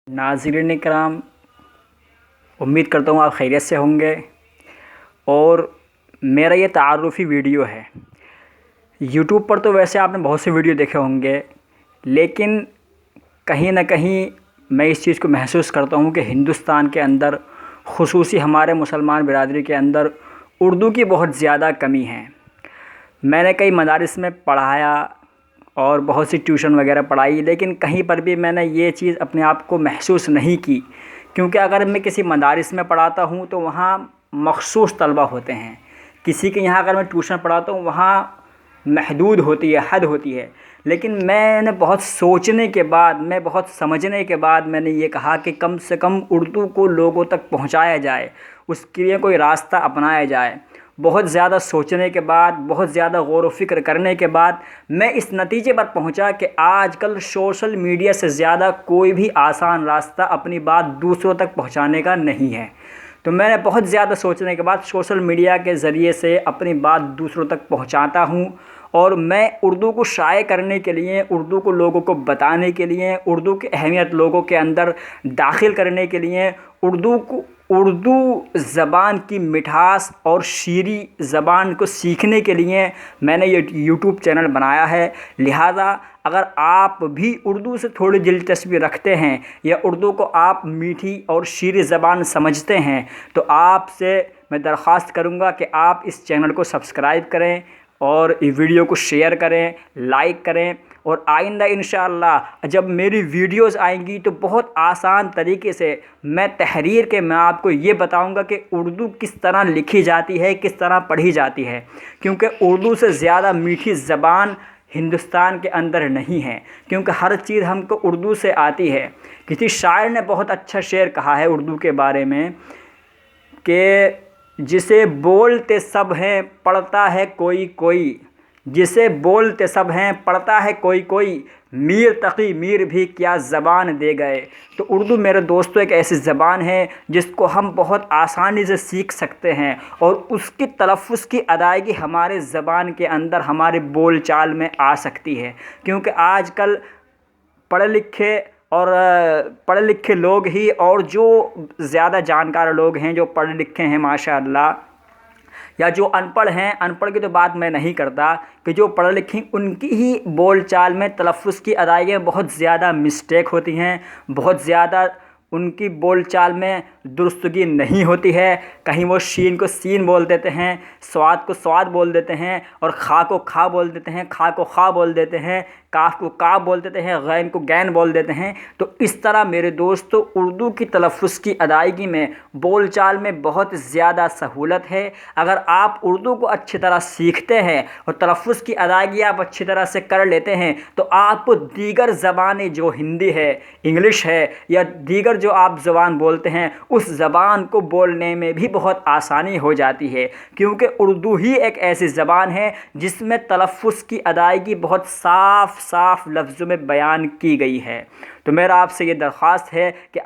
नाज़रीन कराम, उम्मीद करता हूँ आप खैरियत से होंगे। और मेरा ये तारुफ़ी वीडियो है। यूट्यूब पर तो वैसे आपने बहुत से वीडियो देखे होंगे, लेकिन कहीं न कहीं मैं इस चीज़ को महसूस करता हूँ कि हिंदुस्तान के अंदर, ख़ुसूसी हमारे मुसलमान बिरादरी के अंदर उर्दू की बहुत ज़्यादा कमी है। मैंने कई मदारिस में पढ़ाया और बहुत सी ट्यूशन वगैरह पढ़ाई, लेकिन कहीं पर भी मैंने ये चीज़ अपने आप को महसूस नहीं की। क्योंकि अगर मैं किसी मदारिस में पढ़ाता हूँ तो वहाँ मख़सूस तलबा होते हैं। किसी के यहाँ अगर मैं ट्यूशन पढ़ाता हूँ वहाँ महदूद होती है, हद होती है। लेकिन मैंने बहुत सोचने के बाद, मैं बहुत समझने के बाद मैंने ये कहा कि कम से कम उर्दू को लोगों तक पहुँचाया जाए, उसके लिए कोई रास्ता अपनाया जाए। बहुत ज़्यादा सोचने के बाद, बहुत ज़्यादा गौर व फ़िक्र करने के बाद मैं इस नतीजे पर पहुंचा कि आजकल सोशल मीडिया से ज़्यादा कोई भी आसान रास्ता अपनी बात दूसरों तक पहुंचाने का नहीं है। तो मैंने बहुत ज़्यादा सोचने के बाद सोशल मीडिया के ज़रिए से अपनी बात दूसरों तक पहुंचाता हूं। और मैं उर्दू को शाये करने के लिए, उर्दू को लोगों को बताने के लिए, उर्दू की अहमियत लोगों के अंदर दाखिल करने के लिए, उर्दू ज़बान की मिठास और शीरी ज़बान को सीखने के लिए मैंने ये यूट्यूब चैनल बनाया है। लिहाजा अगर आप भी उर्दू से थोड़ी दिलचस्पी रखते हैं या उर्दू को आप मीठी और शीरी ज़बान समझते हैं तो आपसे मैं दरख्वास्त करूँगा कि आप इस चैनल को सब्सक्राइब करें और इस वीडियो को शेयर करें, लाइक करें। और आइंदा इंशाअल्लाह जब मेरी वीडियोज़ आएंगी तो बहुत आसान तरीके से मैं तहरीर के मैं आपको ये बताऊंगा कि उर्दू किस तरह लिखी जाती है, किस तरह पढ़ी जाती है। क्योंकि उर्दू से ज़्यादा मीठी ज़बान हिंदुस्तान के अंदर नहीं है, क्योंकि हर चीज़ हमको उर्दू से आती है। किसी शायर ने बहुत अच्छा शेर कहा है उर्दू के बारे में कि जिसे बोलते सब हैं पढ़ता है कोई कोई, जिसे बोलते सब हैं पढ़ता है कोई कोई, मीर तकी मीर भी क्या ज़बान दे गए। तो उर्दू मेरे दोस्तों एक ऐसी ज़बान है जिसको हम बहुत आसानी से सीख सकते हैं और उसकी तलफ़्फ़ुज़ की अदायगी हमारे ज़बान के अंदर, हमारे बोल चाल में आ सकती है। क्योंकि आजकल पढ़े लिखे लोग ही, और जो ज़्यादा जानकार लोग हैं, जो पढ़े लिखे हैं माशाअल्लाह, या जो अनपढ़ हैं, अनपढ़ की तो बात मैं नहीं करता, कि जो पढ़े लिखे उनकी ही बोल चाल में तलफ़्फ़ुज़ की अदायगी में बहुत ज़्यादा मिस्टेक होती हैं, बहुत ज़्यादा उनकी बोल चाल में दुरुस्तगी नहीं होती है। कहीं वो शीन को सीन बोल देते हैं, स्वाद को स्वाद बोल देते हैं, और खा को खा बोल देते हैं, खा को खा बोल देते हैं, काफ को काफ बोल देते हैं, गैन को गैन बोल देते हैं। तो इस तरह मेरे दोस्तों उर्दू की तलफ़्फ़ुज़ की अदायगी में, बोल चाल में बहुत ज़्यादा सहूलत है। अगर आप उर्दू को अच्छी तरह सीखते हैं और तलफ़्फ़ुज़ की अदायगी आप अच्छी तरह से कर लेते हैं तो आप दीगर ज़बानें जो हिंदी है, इंग्लिश है, या दीगर जो आप ज़बान बोलते हैं उस ज़बान को बोलने में भी बहुत आसानी हो जाती है। क्योंकि उर्दू ही एक ऐसी ज़बान है जिसमें तलफ़्फ़ुज़ की अदायगी बहुत साफ़ लफ्ज़ों में बयान की गई है। तो मेरा आपसे ये दरख्वास्त है कि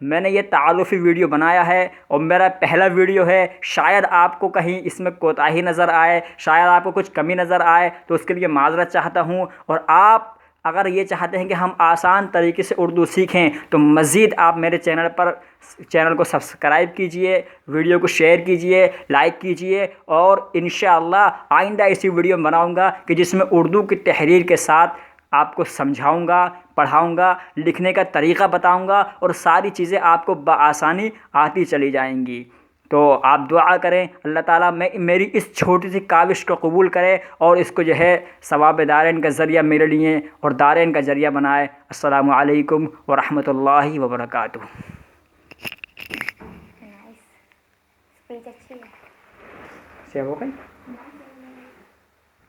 मैंने ये तारुफ़ी वीडियो बनाया है और मेरा पहला वीडियो है। शायद आपको कहीं इसमें कोताही नज़र आए, शायद आपको कुछ कमी नज़र आए, तो उसके लिए माज़रत चाहता हूँ। और आप अगर ये चाहते हैं कि हम आसान तरीके से उर्दू सीखें तो मज़ीद आप मेरे चैनल को सब्सक्राइब कीजिए, वीडियो को शेयर कीजिए, लाइक कीजिए। और इंशाअल्लाह आइंदा ऐसी वीडियो बनाऊंगा कि जिसमें उर्दू की तहरीर के साथ आपको समझाऊंगा, पढ़ाऊंगा, लिखने का तरीक़ा बताऊंगा और सारी चीज़ें आपको बआसानी आती चली जाएंगी। तो आप दुआ करें अल्लाह ताला मेरी इस छोटी सी काविश को कबूल करे और इसको जो है सवाब दारैन का ज़रिया मेरे लिए और दारैन का ज़रिया बनाए। अस्सलामु अलैकुम व रहमतुल्लाहि व बरकातुहू। स्पीच अच्छी है। सेव हो गई।